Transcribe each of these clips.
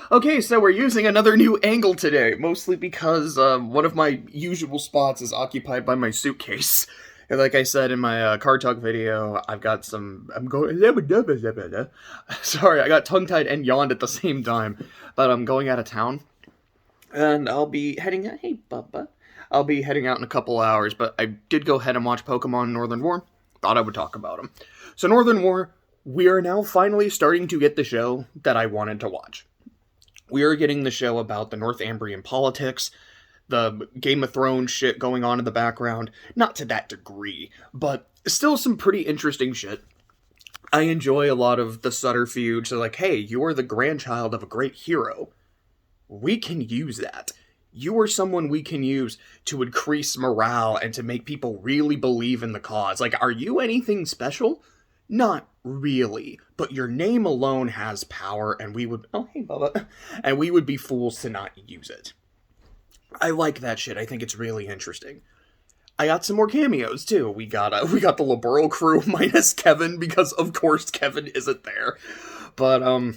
Okay, so we're using another new angle today, mostly because one of my usual spots is occupied by my suitcase. And like I said in my car talk video, I've got some. I'm going. Sorry, I got tongue tied and yawned at the same time. But I'm going out of town, and I'll be heading out. Hey, Bubba. I'll be heading out in a couple hours, but I did go ahead and watch Pokemon Northern War. Thought I would talk about them. So, Northern War, we are now finally starting to get the show that I wanted to watch. We are getting the show about the Northumbrian politics, the Game of Thrones shit going on in the background. Not to that degree, but still some pretty interesting shit. I enjoy a lot of the subterfuge. So, like, hey, you're the grandchild of a great hero. We can use that. You are someone we can use to increase morale and to make people really believe in the cause. Like, are you anything special? Not really, but your name alone has power, and we would. Oh, hey, Bubba. And we would be fools to not use it. I like that shit. I think it's really interesting. I got some more cameos too. We got the Laburo crew minus Kevin because of course Kevin isn't there, but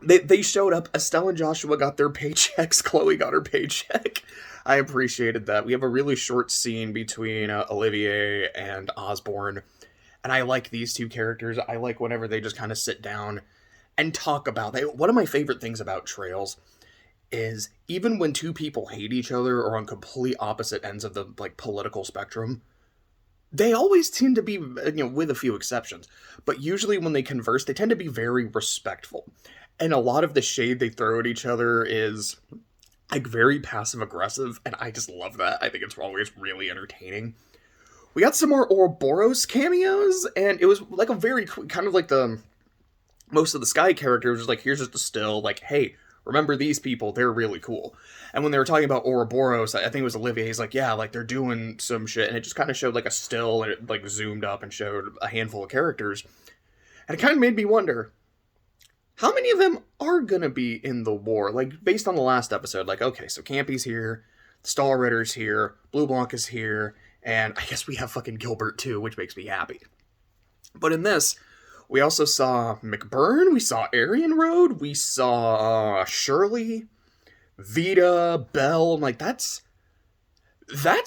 they showed up. Estelle and Joshua got their paychecks. Chloe got her paycheck. I appreciated that. We have a really short scene between Olivier and Osborne. And I like these two characters. I like whenever they just kind of sit down and talk about that. One of my favorite things about Trails is even when two people hate each other or on complete opposite ends of the political spectrum, they always tend to be, with a few exceptions, but usually when they converse, they tend to be very respectful. And a lot of the shade they throw at each other is very passive aggressive, and I just love that. I think it's always really entertaining. We got some more Ouroboros cameos, and it was like a very kind of like the most of the Sky characters was like, here's just a still, like, hey, remember these people, they're really cool. And when they were talking about Ouroboros, I think it was Olivier, he's like, yeah, like they're doing some shit, and it just kind of showed like a still, and it like zoomed up and showed a handful of characters. And it kind of made me wonder, how many of them are gonna be in the war? Like, based on the last episode, like, okay, so Campy's here, the Star Ritter's here, Blue Blanc is here, and I guess we have fucking Gilbert too, which makes me happy. But in this, we also saw McBurn, we saw Aryan Road, we saw Shirley, Vita, Belle. I'm like, that's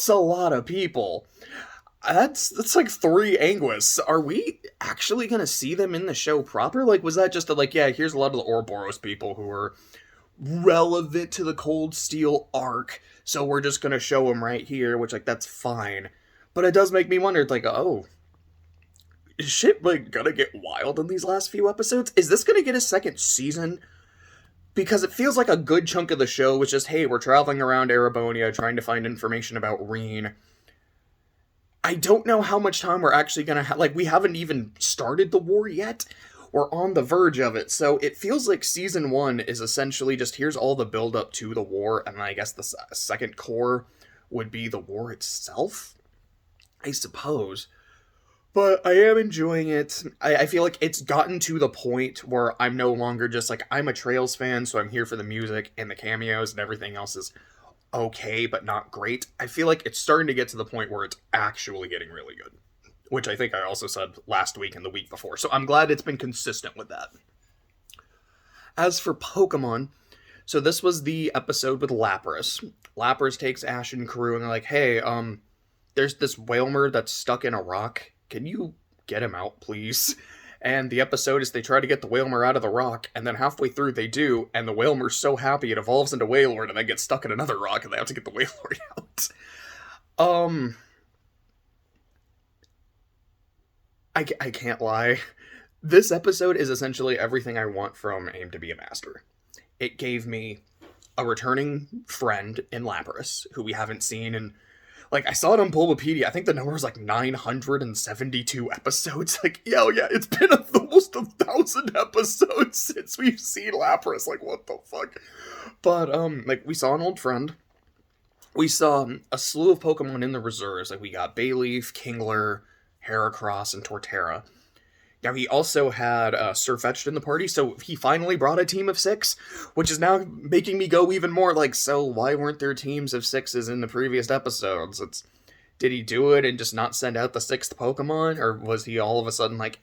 a lot of people. That's like 3 Anguis. Are we actually gonna see them in the show proper? Like, was that just yeah, here's a lot of the Ouroboros people who are relevant to the Cold Steel arc, so we're just gonna show them right here, which, like, that's fine. But it does make me wonder, like, oh, is shit, like, gonna get wild in these last few episodes? Is this gonna get a second season? Because it feels like a good chunk of the show was just, hey, we're traveling around Erebonia trying to find information about Reen. I don't know how much time we're actually gonna have. Like, we haven't even started the war yet. We're on the verge of it, so it feels like season 1 is essentially just here's all the build up to the war, and I guess the second core would be the war itself, I suppose. But I am enjoying it. I feel like it's gotten to the point where I'm no longer just like, I'm a Trails fan, so I'm here for the music and the cameos and everything else is okay, but not great. I feel like it's starting to get to the point where it's actually getting really good, which I think I also said last week and the week before. So I'm glad it's been consistent with that. As for Pokemon, so this was the episode with Lapras. Lapras takes Ash and crew and they're like, hey, there's this Whalmer that's stuck in a rock. Can you get him out, please? And the episode is they try to get the Whalmer out of the rock, and then halfway through they do, and the Whalmer's so happy it evolves into Wailord and then gets stuck in another rock and they have to get the Wailord out. I can't lie. This episode is essentially everything I want from Aim to be a Master. It gave me a returning friend in Lapras, who we haven't seen in, like, I saw it on Bulbapedia. I think the number is like 972 episodes. Like, yeah, it's been almost 1,000 episodes since we've seen Lapras. Like, what the fuck? But, like, we saw an old friend. We saw a slew of Pokemon in the reserves. Like, we got Bayleaf, Kingler, Heracross, and Torterra. Now, he also had Sirfetch'd in the party, so he finally brought a team of 6, which is now making me go even more like, so why weren't there teams of 6s in the previous episodes? Did he do it and just not send out the 6th Pokemon, or was he all of a sudden like,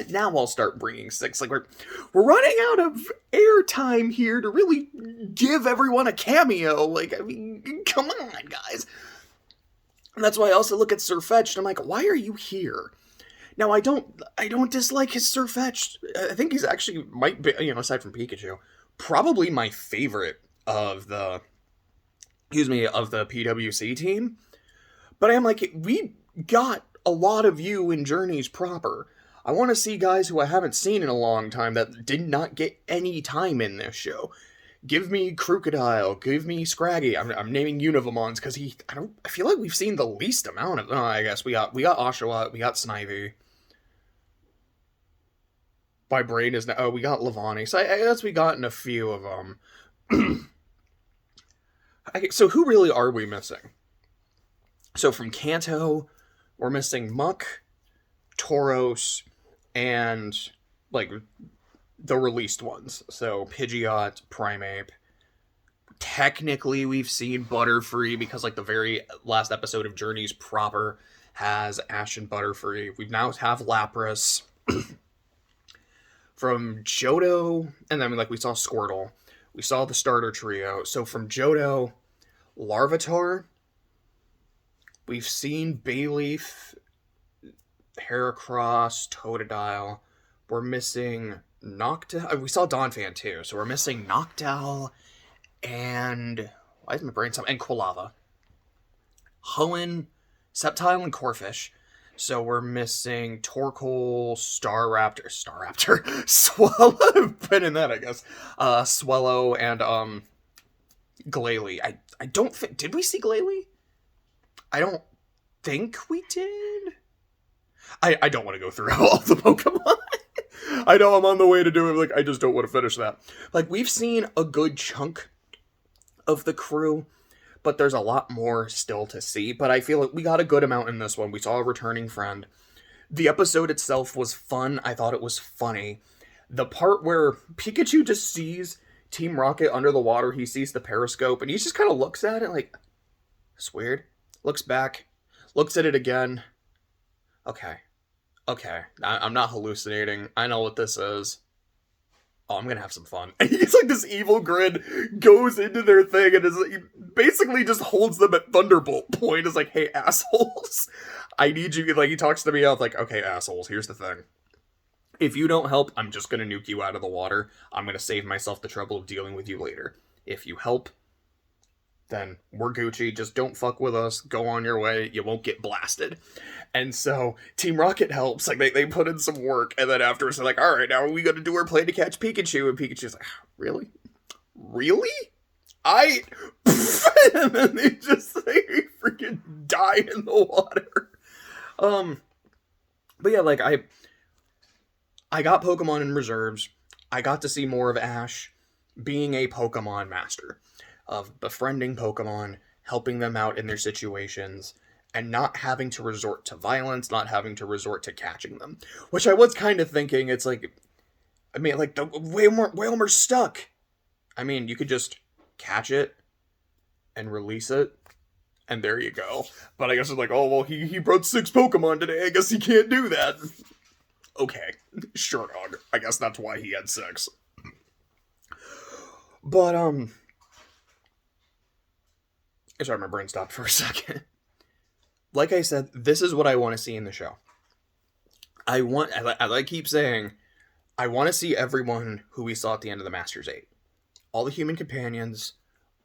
now I'll start bringing 6. Like, we're running out of airtime here to really give everyone a cameo. Like, I mean, come on, guys. And that's why I also look at Sir Fetch, and I'm like, why are you here? Now, I don't dislike his Sir Fetch. I think he's actually, might be, aside from Pikachu, probably my favorite of the PWC team. But I'm like, we got a lot of you in Journeys proper. I want to see guys who I haven't seen in a long time that did not get any time in this show. Give me Crocodile, give me Scraggy. I'm naming Univamons because I feel like we've seen the least amount of. I guess we got Oshawott, we got Snivy. My brain is now. Oh, we got Levani. So I guess we gotten a few of them. So who really are we missing? So from Kanto, we're missing Muck, Tauros, and like the released ones. So Pidgeot, Primeape. Technically, we've seen Butterfree because like the very last episode of Journeys proper has Ash and Butterfree. We now have Lapras. From Johto, and then like we saw Squirtle. We saw the starter trio. So from Johto, Larvitar, we've seen Bayleaf, Heracross, Totodile. We're missing Noctowl. We saw Donphan too, so we're missing Noctowl and why is my brain and Quilava. Hoenn, Sceptile, and Corphish. So we're missing Torkoal, Staraptor, Swallow, put in that, I guess. Swallow and Glalie. I don't think, did we see Glalie? I don't think we did. I don't want to go through all the Pokemon. I know I'm on the way to do it, like, I just don't want to finish that. Like, we've seen a good chunk of the crew, but there's a lot more still to see. But I feel like we got a good amount in this one. We saw a returning friend. The episode itself was fun. I thought it was funny. The part where Pikachu just sees Team Rocket under the water, he sees the periscope, and he just kind of looks at it like, it's weird. Looks back, looks at it again. Okay. I'm not hallucinating. I know what this is. Oh, I'm gonna have some fun. And he's like, this evil grin goes into their thing and he basically just holds them at Thunderbolt point. Is like, hey, assholes, I need you. Like, he talks to me out like, okay, assholes, here's the thing. If you don't help, I'm just gonna nuke you out of the water. I'm gonna save myself the trouble of dealing with you later. If you help, then we're Gucci. Just don't fuck with us. Go on your way. You won't get blasted. And so Team Rocket helps. Like, they put in some work, and then afterwards they're like, all right, now we got to do our plan to catch Pikachu. And Pikachu's like, really? And then they freaking die in the water. But yeah, like, I got Pokemon in reserves. I got to see more of Ash being a Pokemon master, of befriending Pokemon, helping them out in their situations, and not having to resort to violence, not having to resort to catching them. Which I was kind of thinking, it's like, I mean, like, the Wailmer's stuck. I mean, you could just catch it and release it, and there you go. But I guess it's like, oh, well, he brought 6 Pokemon today, I guess he can't do that. Okay, sure, dog. I guess that's why he had 6. But, sorry, my brain stopped for a second. Like I said, this is what I want to see in the show. I keep saying, I want to see everyone who we saw at the end of the Masters 8. All the human companions,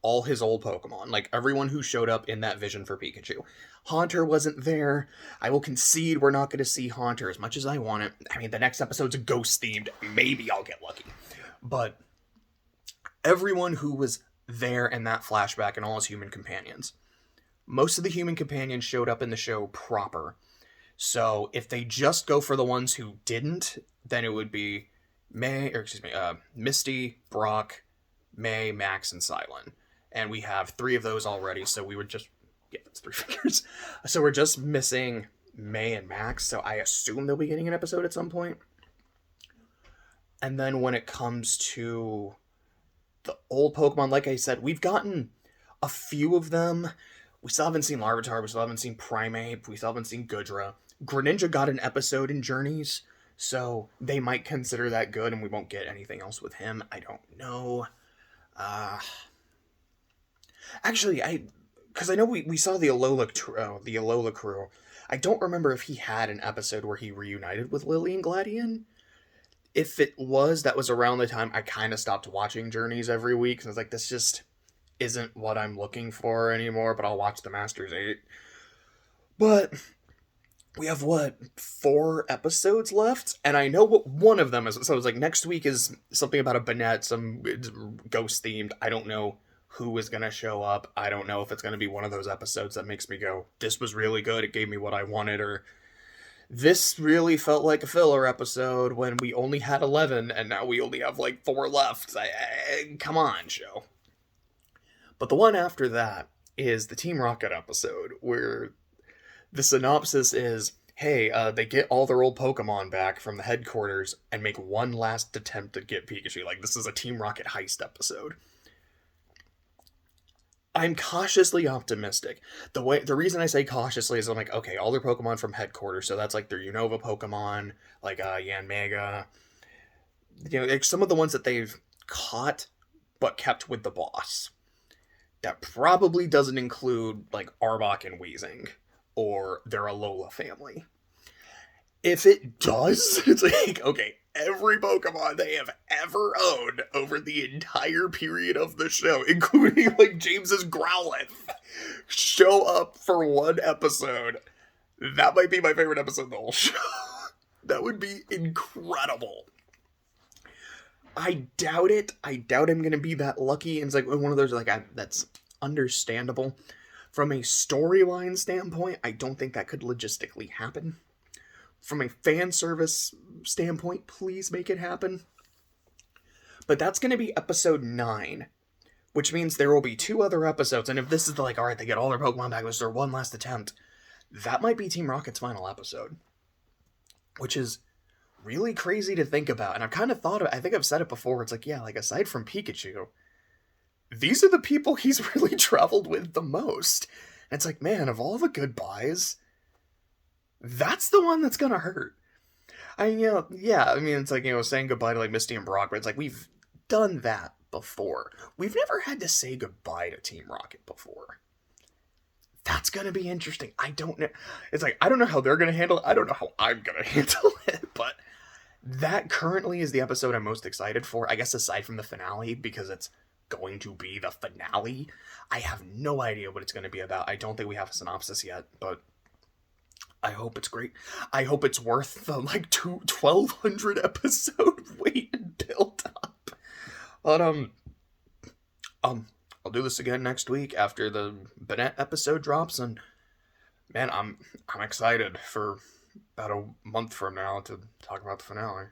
all his old Pokemon. Like, everyone who showed up in that vision for Pikachu. Haunter wasn't there. I will concede we're not going to see Haunter as much as I want it. I mean, the next episode's a ghost-themed. Maybe I'll get lucky. But everyone who was there in that flashback and all his human companions. Most of the human companions showed up in the show proper. So if they just go for the ones who didn't, then it would be Misty, Brock, May, Max, and Silent. And we have 3 of those already, so we would just... Yeah, that's 3 figures. So we're just missing May and Max, so I assume they'll be getting an episode at some point. And then when it comes to the old Pokemon, like I said, we've gotten a few of them. We still haven't seen Larvitar, we still haven't seen Primeape, we still haven't seen Goodra. Greninja got an episode in Journeys, So they might consider that good and we won't get anything else with him. I don't know. Uh, Actually, because I know we saw the Alola crew. I don't remember if he had an episode where he reunited with Lily and Gladian. If it was, that was around the time I kind of stopped watching Journeys every week. So I was like, this just isn't what I'm looking for anymore, but I'll watch the Masters 8. But we have, what, 4 episodes left? And I know what one of them is. So it was like, next week is something about a Banette, some ghost themed. I don't know who is going to show up. I don't know if it's going to be one of those episodes that makes me go, this was really good, it gave me what I wanted, or this really felt like a filler episode when we only had 11 and now we only have like 4 left. Come on, show. But the one after that is the Team Rocket episode, where the synopsis is, hey, they get all their old Pokemon back from the headquarters and make one last attempt to get Pikachu. Like, this is a Team Rocket heist episode. I'm cautiously optimistic. The reason I say cautiously is I'm like, okay, all their Pokemon from headquarters, so that's like their Unova Pokemon, like Yanmega. You know, like some of the ones that they've caught but kept with the boss. That probably doesn't include like Arbok and Weezing or their Alola family. If it does, it's like, okay, every Pokemon they have ever owned over the entire period of the show, including like James's Growlithe, show up for one episode. That might be my favorite episode of the whole show. That would be incredible. I doubt it. I doubt I'm going to be that lucky. And it's like one of those, like, that's understandable. From a storyline standpoint, I don't think that could logistically happen. From a fan service standpoint, please make it happen. But that's going to be episode 9, which means there will be 2 other episodes. And if this is the, like, alright, they get all their Pokemon back, this is their one last attempt, that might be Team Rocket's final episode. Which is really crazy to think about. And I've kind of thought of it, I think I've said it before, it's like, yeah, like, aside from Pikachu, these are the people he's really traveled with the most. And it's like, man, of all the goodbyes, that's the one that's gonna hurt. It's like, saying goodbye to, like, Misty and Brock, but it's like, we've done that before. We've never had to say goodbye to Team Rocket before. That's gonna be interesting. I don't know. It's like, I don't know how they're gonna handle it. I don't know how I'm gonna handle it, but that currently is the episode I'm most excited for. I guess aside from the finale, because it's going to be the finale. I have no idea what it's going to be about. I don't think we have a synopsis yet, but I hope it's great. I hope it's worth the, like, 1,200 episode wait and build up. But, I'll do this again next week after the Banette episode drops, and, man, I'm excited for about a month from now to talk about the finale.